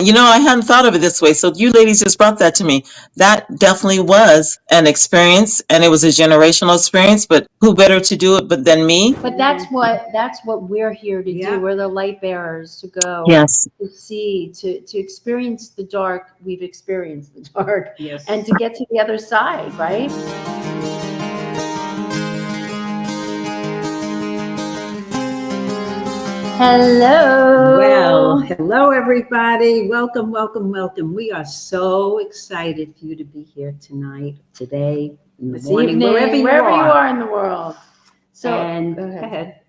I hadn't thought of it this way. So you ladies just brought that to me. That definitely was an experience, and it was a generational experience. But who better to do it but than me? But that's what we're here to Yeah. do. We're the light bearers to go Yes. to see, to experience the dark. We've experienced the dark, Yes. and to get to the other side, right? Hello. Well, hello everybody. Welcome, welcome, welcome. We are so excited for you to be here tonight, today, in the This morning, evening, wherever you wherever are. in the world. So And go go ahead. ahead.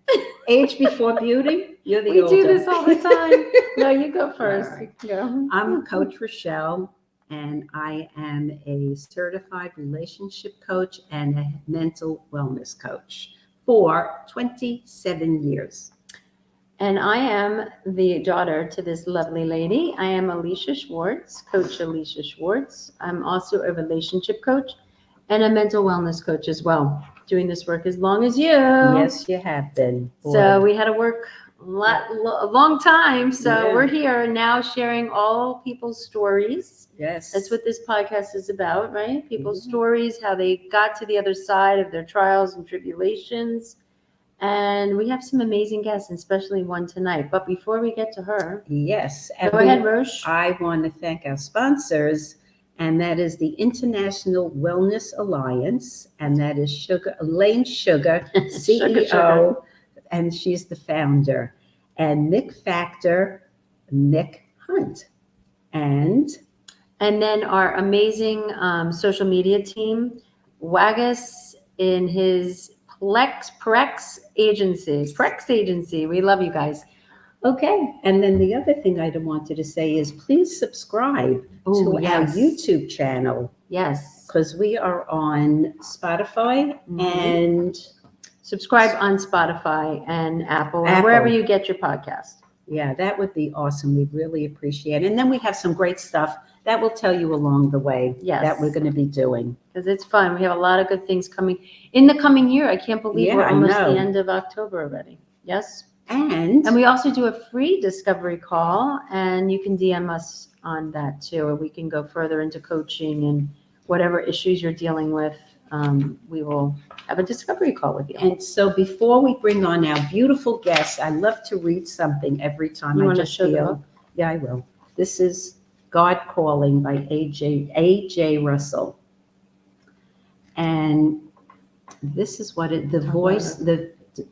Age before beauty. You're the We older. do this all the time. No, you go first. All right. Go. I'm Coach Rochelle, and I am a certified relationship coach and a mental wellness coach for 27 years. And I am the daughter to this lovely lady. I am Alicia Schwartz, Coach Alicia Schwartz. I'm also a relationship coach and a mental wellness coach as well, doing this work as long as you. Yes, you have been. So Boy. we had to work a long time. So Yeah. we're here now sharing all people's stories. Yes. That's what this podcast is about, right? People's Mhm. stories, how they got to the other side of their trials and tribulations. And we have some amazing guests, especially one tonight. But before we get to her, Yes. go ahead, Roche. I want to thank our sponsors, and that is the International Wellness Alliance, and that is Elaine Sugar, CEO, Sugar. and she's the founder, and Mick Factor, Mick Hunt, and And then our amazing social media team, Wagus in his Prex agency. We love you guys. okay. And then the other thing I wanted to say is please subscribe Ooh, to yes. our YouTube channel, Yes. because we are on Spotify Mhm. and Subscribe on Spotify and Apple, or Apple. wherever you get your podcast. yeah, that would be awesome. We'd really appreciate it. And then we have some great stuff that will tell you along the way Yes. that we're going to be doing. Because it's fun. We have a lot of good things coming in the coming year. I can't believe Yeah, we're I almost know. the end of October already. Yes. And And we also do a free discovery call, and you can DM us on that too, or we can go further into coaching and whatever issues you're dealing with. We will have a discovery call with you. and so before we bring on our beautiful guests, I love to read something every time. You I want to just show them feel, up? yeah, I will. This is God Calling by A.J. Russell. And this is what the voice,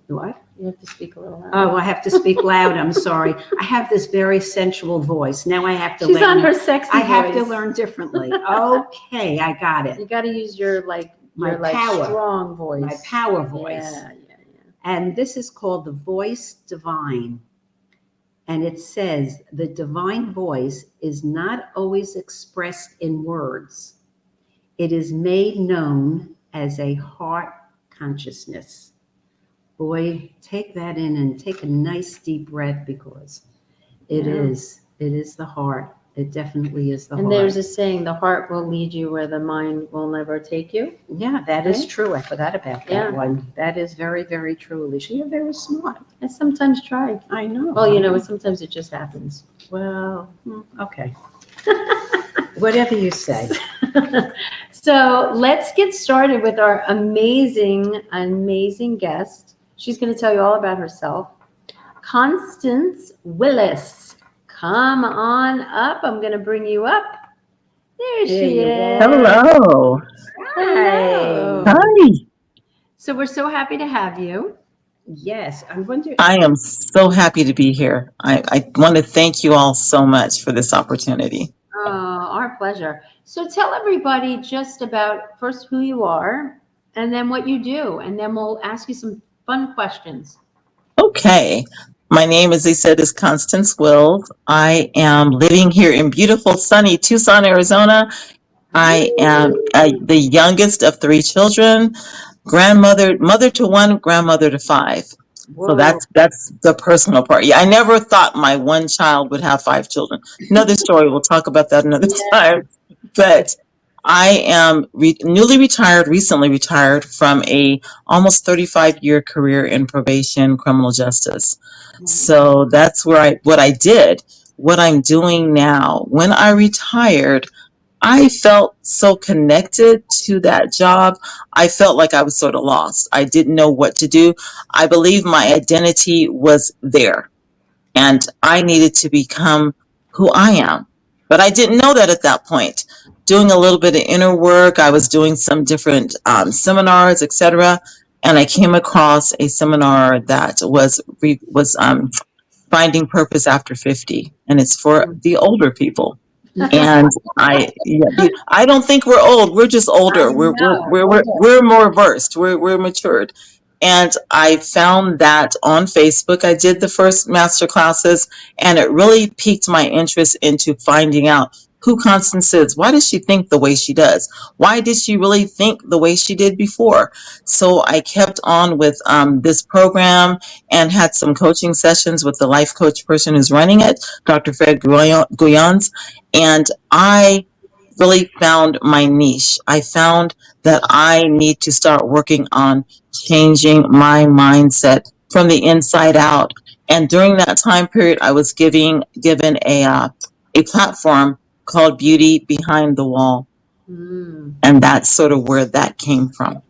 what? You have to speak a little louder. Oh, I have to speak loud. I'm sorry. I have this very sensual voice. Now I have to She's learn. on her sexy I have to voice. learn differently. Okay, I got You it. got to use your My power. strong voice. My power voice. Yeah. And this is called the voice divine. And it says the divine voice is not always expressed in words. It is made known as a heart consciousness. Boy, take that in and take a nice deep breath, because it Yeah. is the heart. It definitely is the And heart. there's a saying, the heart will lead you where the mind will never take you. Yeah, that is Right? true. I forgot about that Yeah. one. That is very, very true, Alicia. You're very smart. I sometimes try. I know. Well, sometimes it just happens. Well, okay. Whatever you say. So let's get started with our amazing, amazing guest. She's going to tell you all about herself. Constance Willis. Come on up. I'm going to bring you up. There she you is. go. Hello. Hello. Hi. So we're so happy to have you. Yes, I'm wondering. I am so happy to be here. I want to thank you all so much for this opportunity. Oh, our pleasure. So tell everybody just about first who you are and then what you do, and then we'll ask you some fun questions. Okay. My name, as they said, is Constance Wills. I am living here in beautiful, sunny Tucson, Arizona. I am the youngest of three children, mother to one, grandmother to five. So Whoa. that's the personal part. Yeah, I never thought my one child would have five children. Another story. We'll talk about that another time. But I am recently retired from a almost 35-year career in probation criminal justice. So that's what I did. what I'm doing now. When I retired, I felt so connected to that job. I felt like I was sort of lost. I didn't know what to do. I believe my identity was there, and I needed to become who I am. But I didn't know that at that point. Doing a little bit of inner work, I was doing some different seminars, etc., and I came across a seminar that was finding purpose after 50, and it's for the older people. And I don't think we're old. We're just I older. know. We're more versed. We're matured. And I found that on Facebook. I did the first master classes, and it really piqued my interest into finding out who Constance is. Why does she think the way she does? Why did she really think the way she did before? So I kept on with this program and had some coaching sessions with the life coach person who's running it, Dr. Fred Guyons. And I really found my niche. I found that I need to start working on changing my mindset from the inside out. And during that time period, I was given a platform called Beauty Behind the Wall. Mm, And that's sort of where that came from.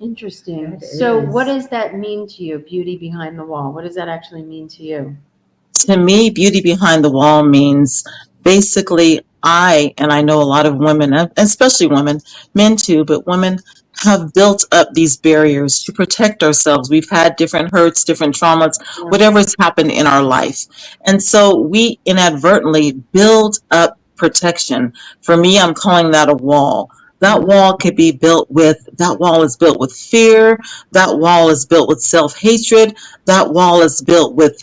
interesting. That So is. what does that mean to you, beauty behind the wall? What does that actually mean to you? To me, beauty behind the wall means basically and I know a lot of women, especially women, men too, but women have built up these barriers to protect ourselves. We've had different hurts, different traumas, Yeah. whatever's happened in our life. And so we inadvertently build up protection. For me, I'm calling that a wall. That wall could be that wall is built with fear. That wall is built with self-hatred. That wall is built with,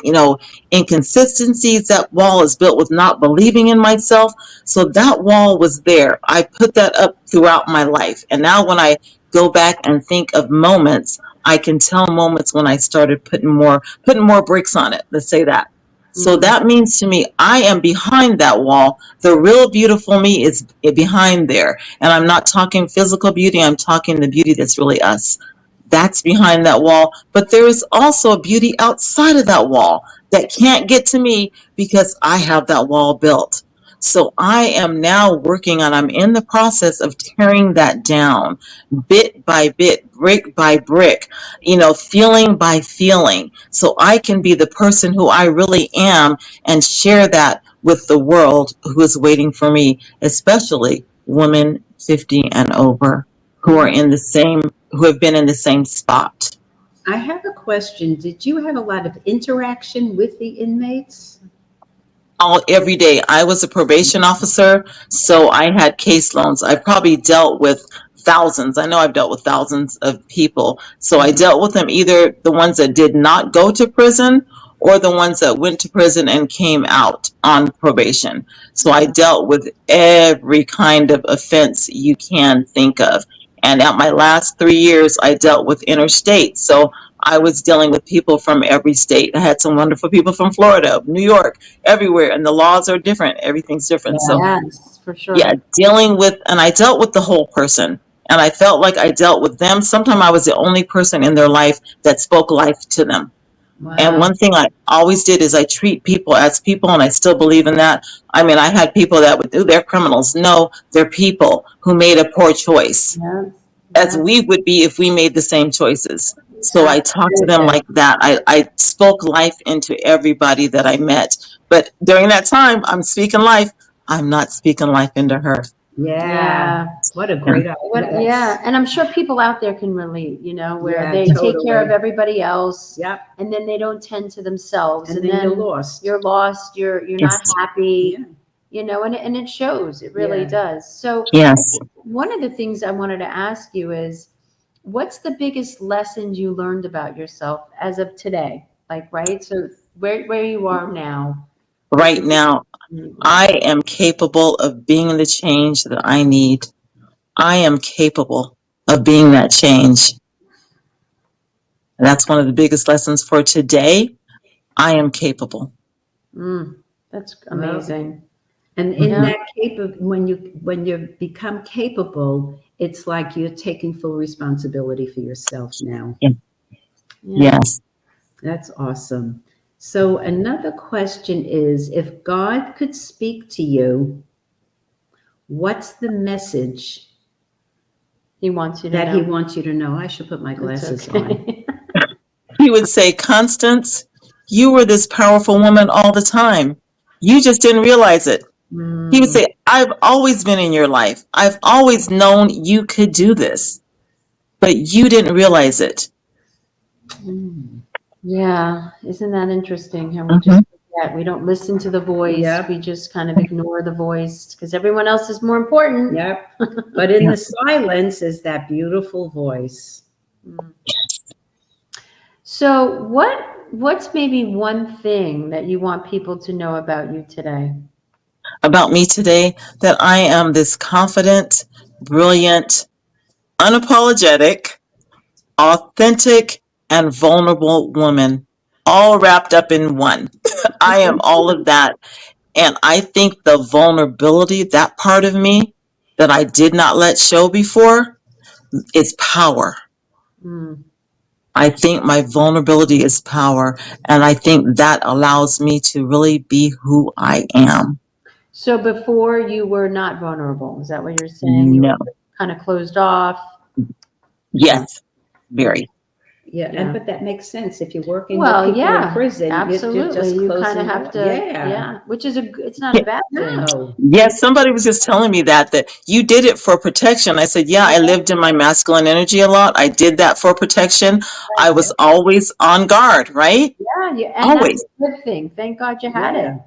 inconsistencies. That wall is built with not believing in myself. So that wall was there. I put that up throughout my life. And now when I go back and think of moments, I can tell moments when I started putting more bricks on it. Let's say that. So that means to me, I am behind that wall. The real beautiful me is behind there. And I'm not talking physical beauty. I'm talking the beauty that's really us. That's behind that wall. But there is also a beauty outside of that wall that can't get to me because I have that wall built. So I am now I'm in the process of tearing that down bit by bit, brick by brick, feeling by feeling. So I can be the person who I really am and share that with the world who is waiting for me, especially women 50 and over who are who have been in the same spot. I have a question. Did you have a lot of interaction with the inmates? Every day. I was a probation officer, so I had case loans. I probably dealt with thousands. I know I've dealt with thousands of people. So I dealt with them, either the ones that did not go to prison or the ones that went to prison and came out on probation. So I dealt with every kind of offense you can think of. And at my last 3 years, I dealt with interstate. So I was dealing with people from every state. I had some wonderful people from Florida, New York, everywhere, and the laws are different. Everything's different. So Yes, for sure. yeah, and I dealt with the whole person, and I felt like I dealt with them. Sometimes I was the only person in their life that spoke life to them. Wow. And one thing I always did is I treat people as people, and I still believe in that. I mean, I had people that would do, they're criminals. No, they're people who made a poor choice, Yes, as yes. we would be if we made the same choices. So I talked to them Absolutely. like that. I spoke life into everybody that I met. But during that time, I'm speaking life. I'm not speaking life into her. Yeah. What a great idea. Yeah, and I'm sure people out there can relate, where Yeah, they take care of totally. everybody else, Yep. and then they don't tend to themselves, And and then then you're lost. you're lost, you're not Yes. happy, Yeah. and it shows. It really Yeah. does. So Yes. one of the things I wanted to ask you is, what's the biggest lessons you learned about yourself as of today? Like, right? So where you are now. Right now, I am capable of being the change that I need. I am capable of being that change. And that's one of the biggest lessons for today. I am capable. That's amazing. And in Yeah. that when you become capable, it's like you're taking full responsibility for yourself now. Yeah. Yeah. Yes. That's awesome. So another question is, if God could speak to you, what's the message He wants you to that know. he wants you to know? I should put my It's glasses okay. on. He would say, Constance, you were this powerful woman all the time. You just didn't realize it. He would Mm, say, I've always been in your life. I've always known you could do this, but you didn't realize it. Mm. yeah, isn't that interesting how we Mhm. just forget? We don't listen to the voice. Yep. We just kind of ignore the voice because everyone else is more important. Yep. But in Yeah. the silence is that beautiful voice. Mm. So what's maybe one thing that you want people to know about you today? About me today, that I am this confident, brilliant, unapologetic, authentic, and vulnerable woman, all wrapped up in one. I am all of that. And I think the vulnerability, that part of me that I did not let show before, is power. Mm. I think my vulnerability is power. And I think that allows me to really be who I am. So before you were not vulnerable, is that what you're saying? You No. were kind of closed off. Yes, very. Yeah, Yeah. and but that makes sense. If you're working Well, with people in yeah, prison, you're absolutely. just You kind closing of have up. to, Yeah. yeah, which is it's not a Yeah. bad thing. No. Yes, somebody was just telling me that you did it for protection. I said, yeah, I lived in my masculine energy a lot. I did that for protection. I was always on guard, right? Yeah, and that's Always. a good thing. Thank God you had it. Yeah.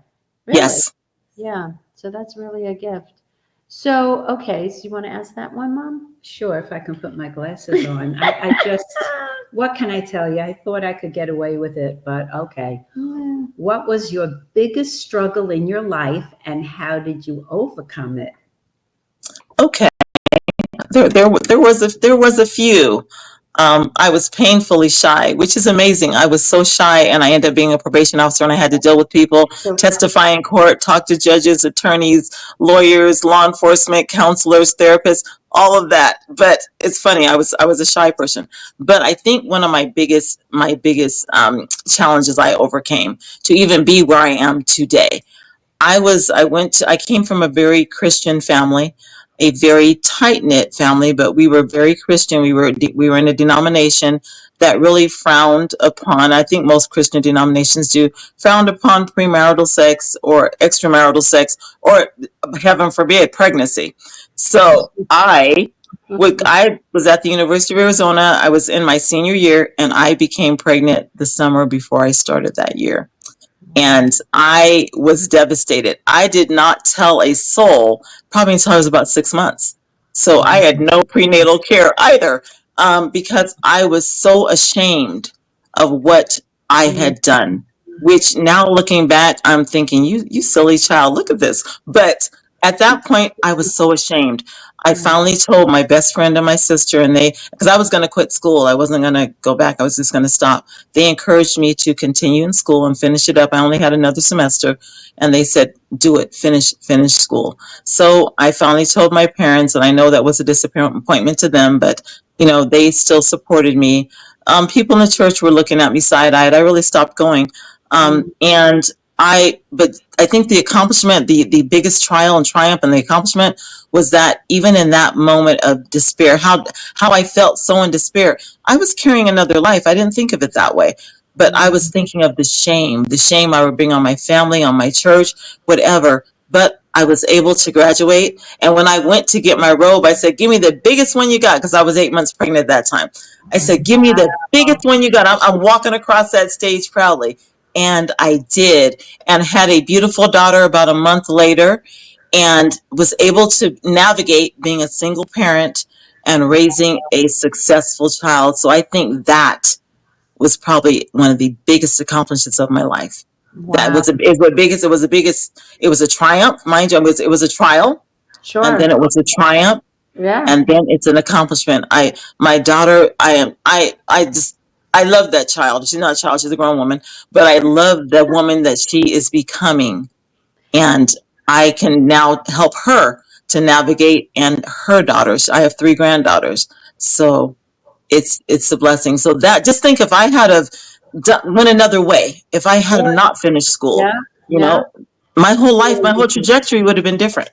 Really. Yes. Yeah. So that's really a gift. So, okay, so you want to ask that one, Mom? Sure, if I can put my glasses on. I just, what can I tell you? I thought I could get away with it, but okay. Yeah. What was your biggest struggle in your life and how did you overcome it? Okay. There was a few. I was painfully shy, which is amazing. I was so shy, and I ended up being a probation officer, and I had to deal with people, So, testify in court, talk to judges, attorneys, lawyers, law enforcement, counselors, therapists, all of that. But it's funny, I was a shy person. But I think one of my biggest challenges I overcame to even be where I am today. I came from a very Christian family, a very tight knit family, but we were very Christian. We were in a denomination that really frowned upon, I think most Christian denominations do, frowned upon premarital sex or extramarital sex, or heaven forbid, pregnancy. So I was at the University of Arizona. I was in my senior year, and I became pregnant the summer before I started that year. And I was devastated. I did not tell a soul probably until I was about 6 months. So I had no prenatal care either, because I was so ashamed of what I had done. Which now looking back, I'm thinking, you silly child, look at this. But at that point, I was so ashamed. I finally told my best friend and my sister, and because I was going to quit school, I wasn't going to go back. I was just going to stop. They encouraged me to continue in school and finish it up. I only had another semester, and they said, do it, finish school. So I finally told my parents, and I know that was a disappointment to them, but they still supported me. People in the church were looking at me side-eyed. I really stopped going. And but I think the accomplishment, the biggest trial and triumph and the accomplishment was that even in that moment of despair, how I felt so in despair, I was carrying another life. I didn't think of it that way, but I was thinking of the shame I would bring on my family, on my church, whatever. But I was able to graduate. And when I went to get my robe, I said, give me the biggest one you got, because I was 8 months pregnant at that time. I said, give me the biggest one you got. I'm walking across that stage proudly. And I did, and had a beautiful daughter about a month later, and was able to navigate being a single parent and raising a successful child. So I think that was probably one of the biggest accomplishments of my life. That wow. it was a triumph, mind you. It was a trial, and then Sure. it was a triumph, Yeah. and then it's an accomplishment. My daughter, I love that child. She's not a child, she's a grown woman, but I love the woman that she is becoming, and I can now help her to navigate, and her daughters. I have 3 granddaughters, so it's a blessing. So that, just think, if I had of went another way. If I had not finished school, Yeah, you yeah. know, my whole life, my whole trajectory would have been different.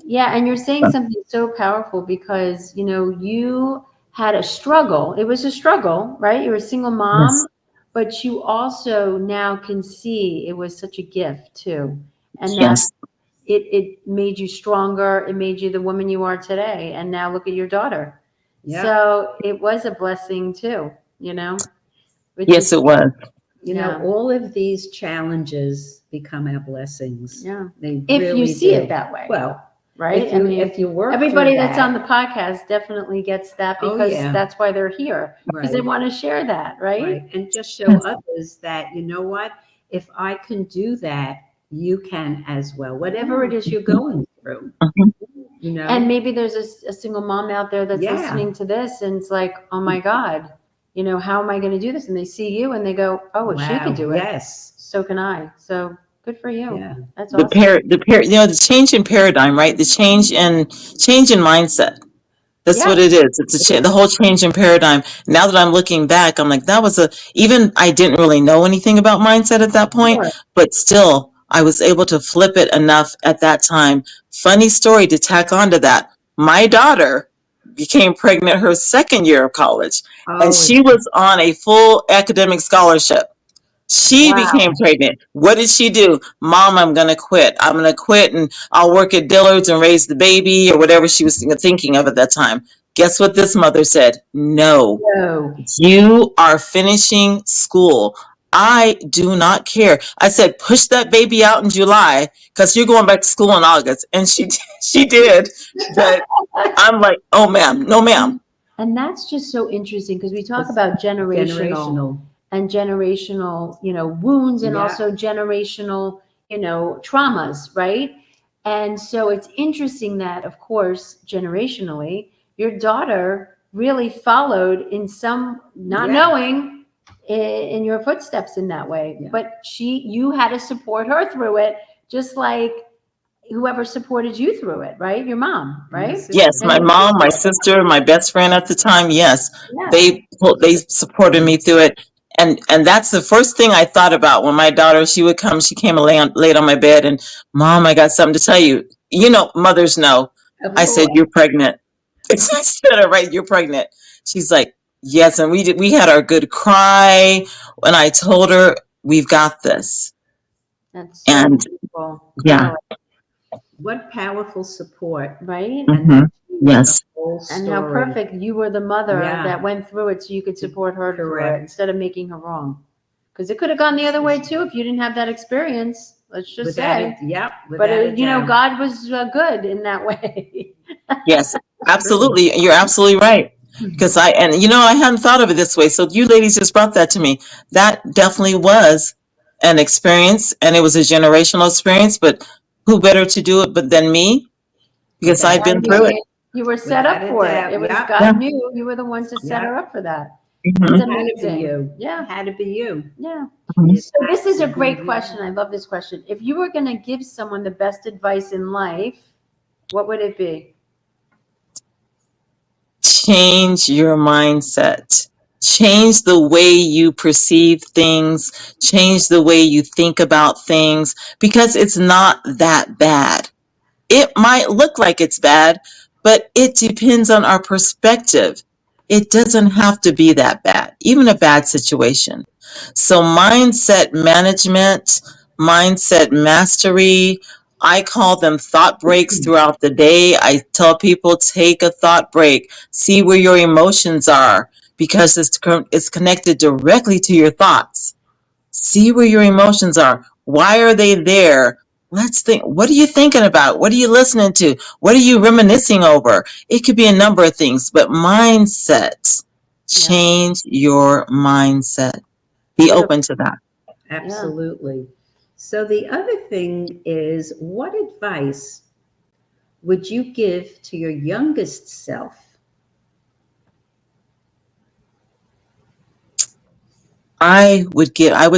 Yeah, and you're saying something so powerful because, you had a struggle. It was a struggle, right? You're a single mom, Yes. but you also now can see it was such a gift too. And that Yes. it made you stronger. It made you the woman you are today. And now look at your daughter. Yeah. So it was a blessing too, which Yes, is, it was. Yeah. All of these challenges become our blessings. Yeah. They If really you see do. it that way. Well, right? if you work Everybody through that's that, on the podcast definitely gets that Oh, because yeah. that's why they're here. Because they right, want to share that, right? right, and just show others that, you know what, if I can do that, you can as well. Whatever it is you're going through, Mhm. And maybe there's a single mom out there that's Yeah. listening to this and it's like, oh my God, how am I going to do this? And they see you and they go, oh, if she Wow, could do it, yes, so can I. So good for you. yeah, That's The awesome. the change in paradigm, right? The change in mindset. That's what Yeah. it is. It's the whole change in paradigm. Now that I'm looking back, I'm like, that was even I didn't really know anything about mindset at that point, Sure. but still I was able to flip it enough at that time. Funny story to tack onto that. My daughter became pregnant her second year of college, and oh, she was on a full academic scholarship. She Wow. became pregnant. What did she do? Mom, I'm going to quit. I'm going to quit and I'll work at Dillard's and raise the baby or whatever she was thinking of at that time. Guess what this mother said? No, So you are finishing school. I do not care. I said, push that baby out in July because you're going back to school in August. And she did. But I'm like, oh, ma'am, no, ma'am. And that's just so interesting because we talk It's about generational generational. and generational, wounds and Yeah. also generational, traumas, right? And so it's interesting that, of course, generationally, your daughter really followed in some not Yeah. knowing in your footsteps in that way. Yeah. But you had to support her through it, just like whoever supported you through it, right? Your mom, right? Yes, my mom, my sister, my best friend at the time. Yes, Yeah. they supported me through it, and that's the first thing I thought about when my daughter she would come. She came and laid on my bed, and Mom, I got something to tell you. Mothers know. I said, you're pregnant. I said it right. You're pregnant. She's like, yes, and we had our good cry when I told her we've got this, That's so and beautiful. yeah, What powerful support. Right? mhm, yes. The whole And how story. perfect you were the mother Yeah. that went through it so you could support her through it Correct. instead of making her wrong. Because it could have gone the other way too if you didn't have that experience. Let's just Without say. it, yep. But without a doubt. God was good in that way. Yes, absolutely. You're absolutely right. Because I hadn't thought of it this way. So you ladies just brought that to me. That definitely was an experience and it was a generational experience, but who better to do it but than me? Because I've been through it. You were set Without up a for doubt, it. It was yeah. God Yeah. knew you were the one to set Yeah. her up for that. Mhm. That's It had to amazing. be you. Yeah. It had to be you. Yeah. Mhm. So this is a Had to great be you. question. I love this question. If you were going to give someone the best advice in life, what would it be? Change your mindset. Change the way you perceive things. Change the way you think about things because it's not that bad. It might look like it's bad, but it depends on our perspective. It doesn't have to be that bad, even a bad situation. So, mindset management, mindset mastery, I call them thought breaks throughout the day. I tell people take a thought break, see where your emotions are, because it's connected directly to your thoughts. See where your emotions are. Why are they there? Let's think. What are you thinking about? What are you listening to? What are you reminiscing over? It could be a number of things, but mindsets. Change your mindset. Be open to that. Absolutely. So the other thing is, what advice would you give to your youngest self? I would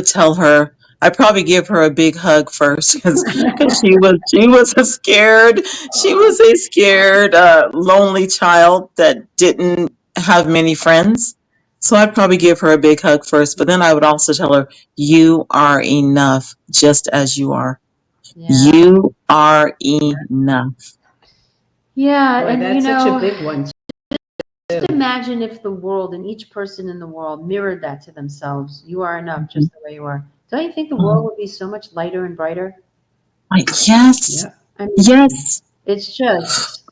tell her, I'd probably give her a big hug first because she was a scared, lonely child that didn't have many friends. So I'd probably give her a big hug first, but then I would also tell her, you are enough just as you are. Yeah. You are enough. Yeah. Boy, And that's such a big one. just imagine if the world and each person in the world mirrored that to themselves. You are enough just the way you are. Don't you think the world would be so much lighter and brighter? Yes. Yeah. I mean, Yes. it's just,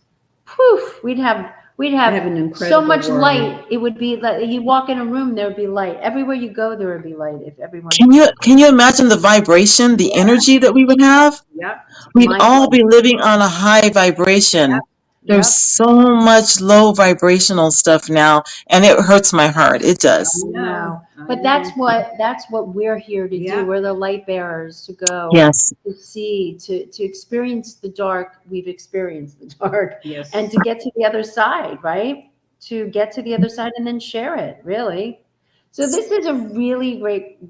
poof, we'd have Have an so incredible much world. light. It would be like you walk in a room, there would be light. Everywhere you go, there would be light if everyone. Can you imagine the vibration, the energy that we would have? Yep. We'd Mind all be blowing. living on a high vibration. There's Yep. so much low vibrational stuff now, and it hurts my heart. It does. No, I but know. that's what we're here to Yeah. do. We're the light bearers to go, Yes. to see, to experience the dark. We've experienced the dark, Yes. and to get to the other side, right? To get to the other side and then share it, really. So this is a really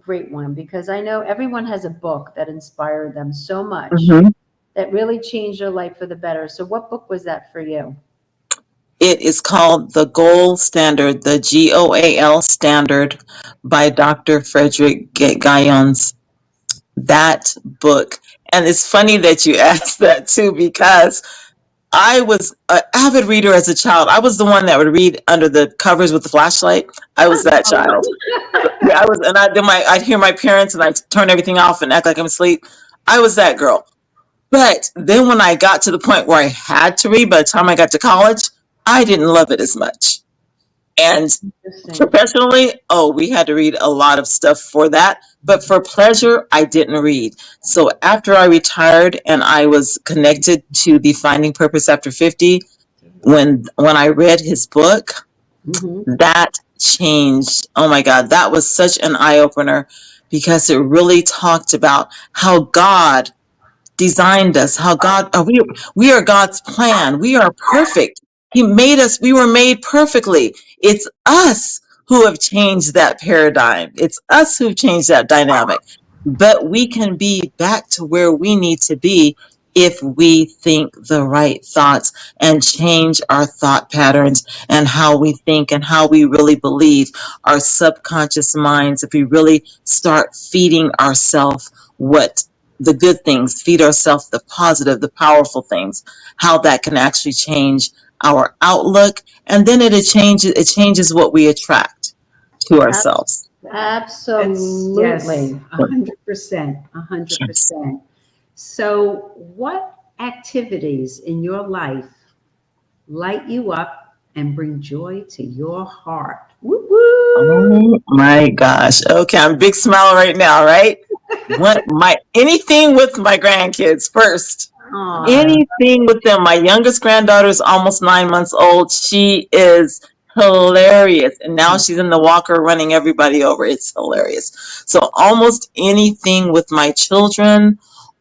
great one because I know everyone has a book that inspired them so much, Mhm. that really changed their life for the better. So what book was that for you? It is called The Goal Standard, the GOAL Standard by Dr. Frederick Guyons. That book. And it's funny that you asked that too, because I was an avid reader as a child. I was the one that would read under the covers with the flashlight. I was that child. Yeah, I was, and I'd hear my parents, and I'd turn everything off and act like I'm asleep. I was that girl. But then when I got to the point where I had to read, by the time I got to college, I didn't love it as much. And Interesting. professionally, we had to read a lot of stuff for that. But for pleasure, I didn't read. So after I retired and I was connected to the Finding Purpose After 50, when I read his book, Mhm. that changed. Oh my God, that was such an eye opener because it really talked about how God designed us, how God, we are God's plan. We are perfect. He made us, we were made perfectly. It's us who have changed that paradigm. It's us who've changed that dynamic. But we can be back to where we need to be if we think the right thoughts and change our thought patterns and how we think and how we really believe, our subconscious minds. If we really start feeding ourselves what the good things, feed ourselves the positive, the powerful things, how that can actually change our outlook. And then it changes what we attract to ourselves. Absolutely. 100%, 100%. So what activities in your life light you up and bring joy to your heart? Woo woo! Oh my gosh. Okay, I'm big smile right now, right? Anything with my grandkids first. Aw. Anything with them. My youngest granddaughter is almost 9 months old. She is hilarious. And now she's in the walker running everybody over. It's hilarious. So almost anything with my children.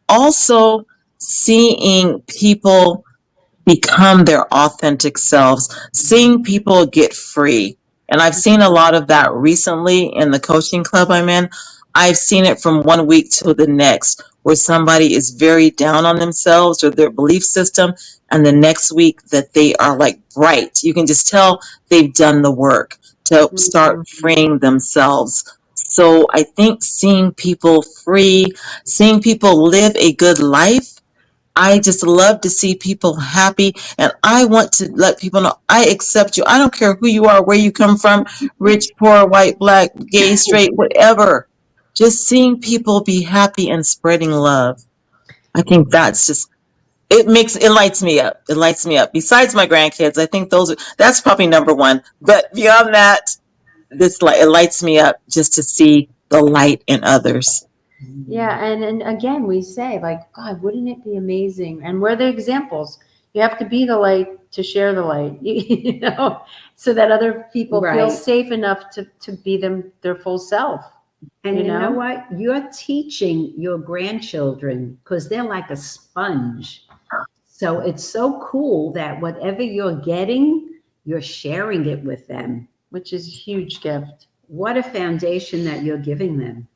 Also seeing people become their authentic selves, seeing people get free. And I've seen a lot of that recently in the coaching club I'm in. I've seen it from one week to the next, where somebody is very down on themselves or their belief system, and the next week that they are like bright. You can just tell they've done the work to start freeing themselves. So I think seeing people free, seeing people live a good life, I just love to see people happy, and I want to let people know I accept you. I don't care who you are, where you come from, rich, poor, white, black, gay, straight, whatever. Just seeing people be happy and spreading love. I think that's just, it lights me up. It lights me up. Besides my grandkids, I think that's probably number one. But beyond that, it lights me up just to see the light in others. Yeah, and again, we say like, God, wouldn't it be amazing? And we're the examples. You have to be the light to share the light, you know, so that other people feel Right. safe enough to be their full self. And You you know know? what? You're teaching your grandchildren because they're like a sponge. So it's so cool that whatever you're getting, you're sharing it with them. Which is a huge gift. What a foundation that you're giving them.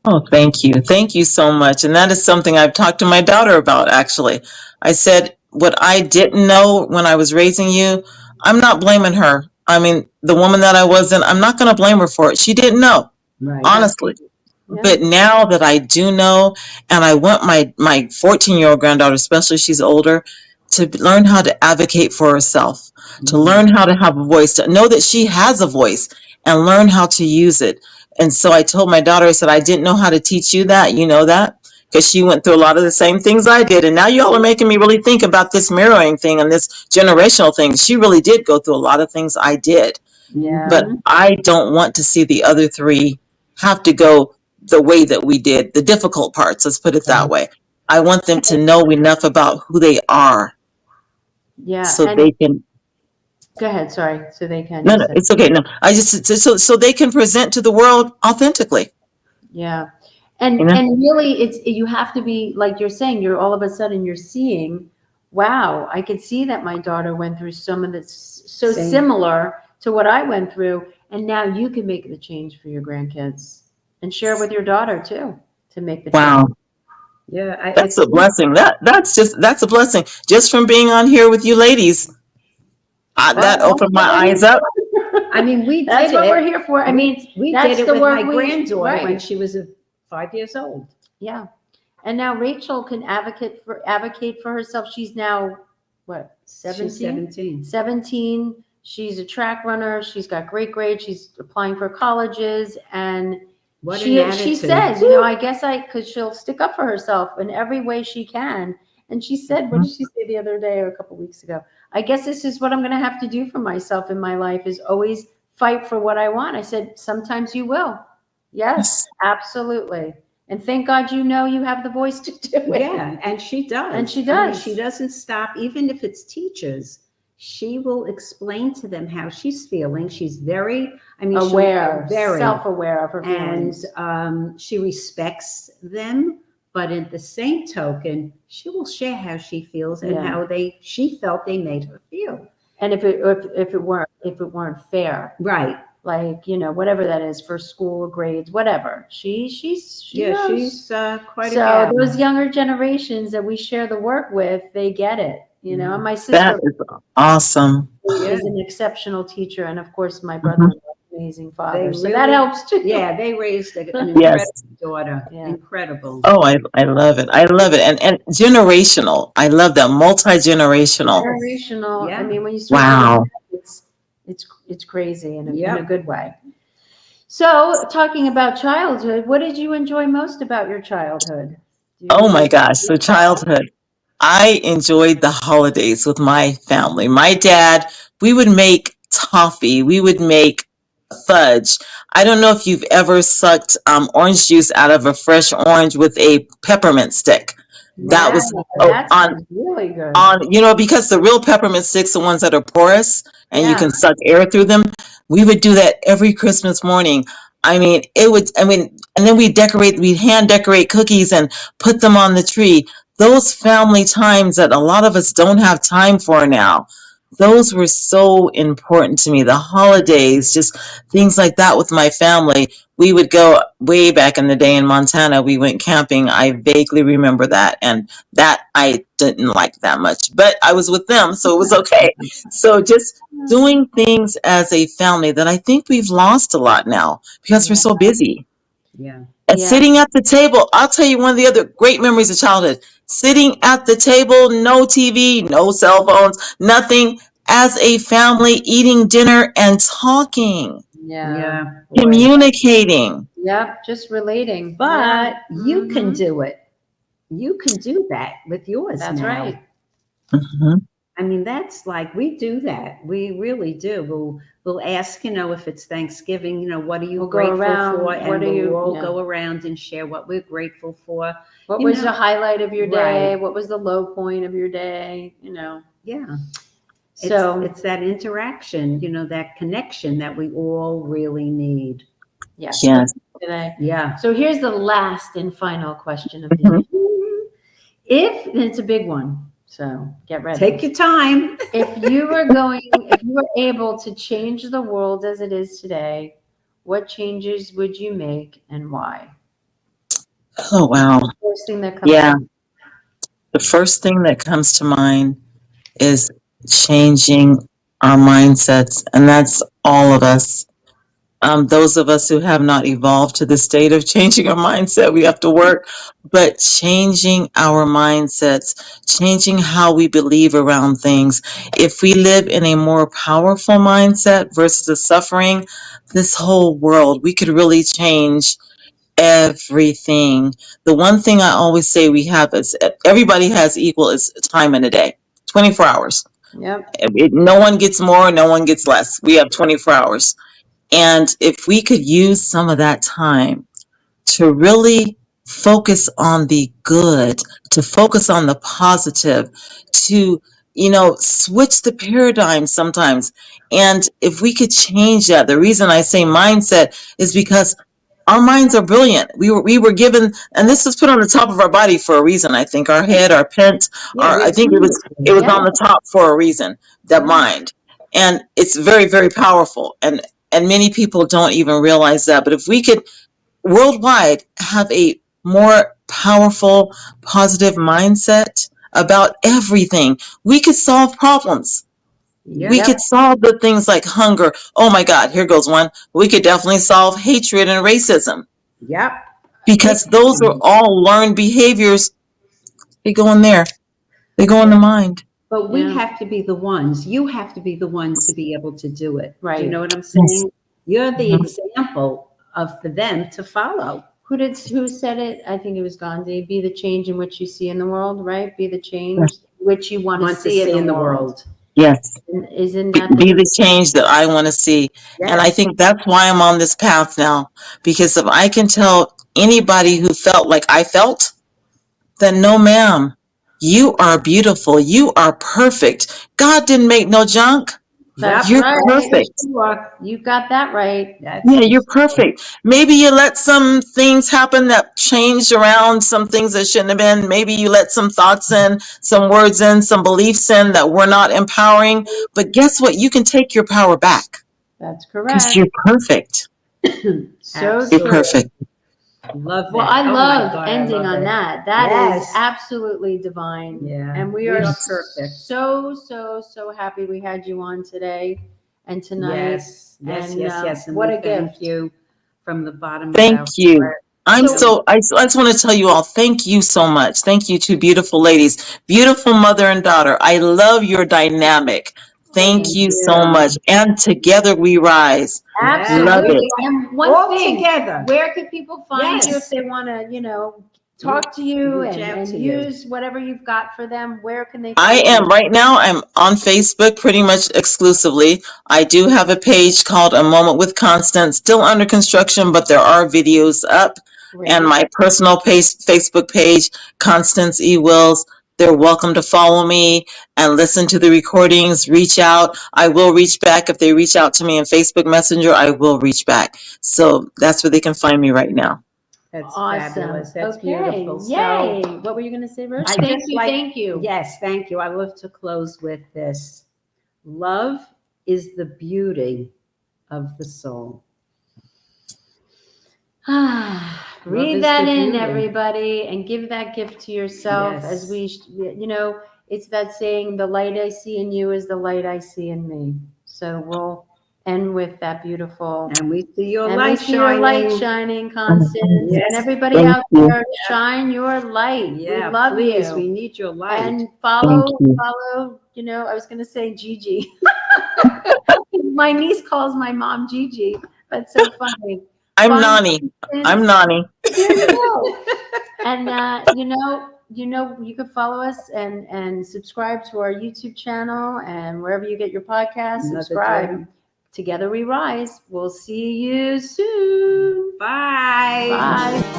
Oh, thank you. Thank you so much. And that is something I've talked to my daughter about, actually. I said, what I didn't know when I was raising you, I'm not blaming her. I mean, the woman that I was in, I'm not going to blame her for it. She didn't know, Right. honestly. Yeah. But now that I do know, and I want my 14-year-old granddaughter, especially she's older, to learn how to advocate for herself, to learn how to have a voice, to know that she has a voice and learn how to use it. And so I told my daughter, I said, I didn't know how to teach you that. You know that? Because she went through a lot of the same things I did. And now y'all are making me really think about this mirroring thing and this generational thing. She really did go through a lot of things I did. Yeah. But I don't want to see the other three have to go the way that we did, the difficult parts, let's put it that way. I want them to know enough about who they are Yeah. so And they can, go ahead. Sorry. So they can. no, it's okay. No, I just, so they can present to the world authentically. Yeah. And You know? and really you have to be, like you're saying, you're all of a sudden you're seeing, wow, I could see that my daughter went through some of this so Same. similar to what I went through, and now you can make the change for your grandkids and share it with your daughter too to make the Wow. change. Yeah. That's a blessing. That's a blessing. Just from being on here with you ladies, that opened my eyes up. I mean, we did That's what it. we're here for. I mean, we that's did it the with work my we- granddaughter when right. she was 5 years old. Yeah. And now Rachel can advocate for herself. She's now what, 17? She's 17. 17. She's a track runner. She's got great grades. She's applying for colleges, and What she an attitude. says, you know, I guess because she'll stick up for herself in every way she can. And she said, what did she say the other day or a couple weeks ago? I guess this is what I'm going to have to do for myself in my life, is always fight for what I want. I said, sometimes you will. Yes, absolutely. And thank God, you know, you have the voice to do it. Yeah, and she does. And she I mean, does. she doesn't stop, even if it's teachers. She will explain to them how she's feeling. She's very, I mean, Aware, very self-aware of her and feelings. she respects them, but at the same token, she will share how she feels and Yeah. how she felt they made her feel. And if it weren't fair, Right. like, you know, whatever that is for school grades, whatever. She knows. She's quite a So gal. those younger generations that we share the work with, they get it. You know, Mhm. and my sister That is awesome. is an exceptional teacher, and of course my brother is an amazing father. So that really- helps too. Yeah, they raised an incredible Yes. daughter. Yeah. Incredible. Oh, I love it. I love it. And generational. I love that. Multi-generational. Generational. Yeah. I mean, when you start Wow. doing that, it's crazy in Yep. a good way. So, talking about childhood, what did you enjoy most about your childhood? Oh my gosh. So childhood. I enjoyed the holidays with my family. My dad, we would make toffee. We would make fudge. I don't know if you've ever sucked orange juice out of a fresh orange with a peppermint stick. That was that on sounds really good. you know, because the real peppermint sticks, the ones that are porous and you Yeah. can suck air through them, we would do that every Christmas morning. I mean, and then we'd hand decorate cookies and put them on the tree. Those family times that a lot of us don't have time for now, those were so important to me. The holidays, just things like that with my family. We would go way back in the day in Montana. We went camping. I vaguely remember that. And that I didn't like that much, but I was with them, so it was okay. So just doing things as a family that I think we've lost a lot now because we're so busy. Yeah. And Yeah. sitting at the table, I'll tell you one of the other great memories of childhood. Sitting at the table, no TV, no cell phones, nothing, as a family eating dinner and talking, Yeah. Boy. communicating. Yep. Just relating. But Yeah. you can Mhm. do it. You can do that with yours That's now. right. Mhm. I mean, that's like, we do that. We really do. We'll ask, you know, if it's Thanksgiving, you know, what are you We'll go grateful around, for? what And are you- we'll all yeah. go around and share what we're grateful for. What You was know, the highlight of your day? right. What was the low point of your day? You know. Yeah. So It's that interaction, you know, that connection that we all really need. yes. Yes. Today. Yeah. So here's the last and final question of the Mhm. evening. And it's a big one, so get ready. Take your time. If you were able to change the world as it is today, what changes would you make and why? Oh, wow. First thing that comes Yeah. up. The first thing that comes to mind is changing our mindsets, and that's all of us. Those of us who have not evolved to the state of changing our mindset, we have to work, but changing our mindsets, changing how we believe around things. If we live in a more powerful mindset versus a suffering, this whole world, we could really change everything. The one thing I always say we have is everybody has equal is time in a day, 24 hours. Yep. No one gets more, no one gets less. We have 24 hours. And if we could use some of that time to really focus on the good, to focus on the positive, to, switch the paradigm sometimes. And if we could change that, the reason I say mindset is because our minds are brilliant. We were given, and this was put on the top of our body for a reason. I think our head, our pent, I think it was on the top for a reason. That mind, and it's very, very powerful. And many people don't even realize that. But if we could worldwide have a more powerful, positive mindset about everything, we could solve problems. We Yep. could solve the things like hunger. Oh my God, here goes one. We could definitely solve hatred and racism Yep. because those are all learned behaviors. They go in there. They go in the mind. But we Yeah. have to be the ones. You have to be the one to be able to do it. Right. Do you know what I'm saying? Yes. You're the Mhm. example for them to follow. Who said it? I think it was Gandhi. Be the change in which you see in the world, right? Be the change which you want to see in the world. Yes. And isn't Be, that be the change that I want to see. And I Yes. think that's why I'm on this path now. Because if I can tell anybody who felt like I felt, then no, ma'am, you are beautiful. You are perfect. God didn't make no junk. That's You're right. perfect. You got that right. Yeah, you're perfect. Maybe you let some things happen that changed around, some things that shouldn't have been. Maybe you let some thoughts in, some words in, some beliefs in that were not empowering. But guess what? You can take your power back That's because correct. you're perfect. So You're true. perfect. Love that. Well, I Oh my love God, I ending love on it. that. That is Yes. absolutely divine. Yeah. And we We are are perfect. so happy we had you on today and tonight. Yes. Yes. And, Yes. And what we a thank gift. you from the bottom of Thank our you. heart. I just want to tell you all, thank you so much. Thank you, two beautiful ladies, beautiful mother and daughter. I love your dynamic. Thank Thank you so you. much. And together we rise. Love Absolutely. it. And one All thing, together. where can people find you if Yes. they want to, talk to you Reach out and to you. use whatever you've got for them? Where can they I find am you? right now. I'm on Facebook pretty much exclusively. I do have a page called A Moment with Constance, still under construction, but there are videos up. Great. And my personal page, Facebook page, Constance E Wills. They're welcome to follow me and listen to the recordings. Reach out. I will reach back if they reach out to me in Facebook Messenger. I will reach back. So that's where they can find me right now. That's Awesome. fabulous. That's Okay. beautiful. Yay. So, What were you going to say, Rose? I Thank just you. like- Thank you. yes, thank you. I love to close with this. Love is the beauty of the soul. Breathe is that the in, beauty. everybody, and give that gift to yourself. Yes. As we, it's that saying, the light I see in you is the light I see in me. So we'll end with that beautiful. And we see your And light we see your light shining. shining, Constance. Yes. And everybody Thank out you. there, shine your light. Yeah, We love please, you. we need your light. And follow, Thank you. I was going to say Gigi. My niece calls my mom Gigi. That's so funny. I'm Find Nani. Constance. I'm Nani. There you go. And you can follow us and subscribe to our YouTube channel and wherever you get your podcasts. Another Subscribe. dream. Together we rise. We'll see you soon. Bye. Bye.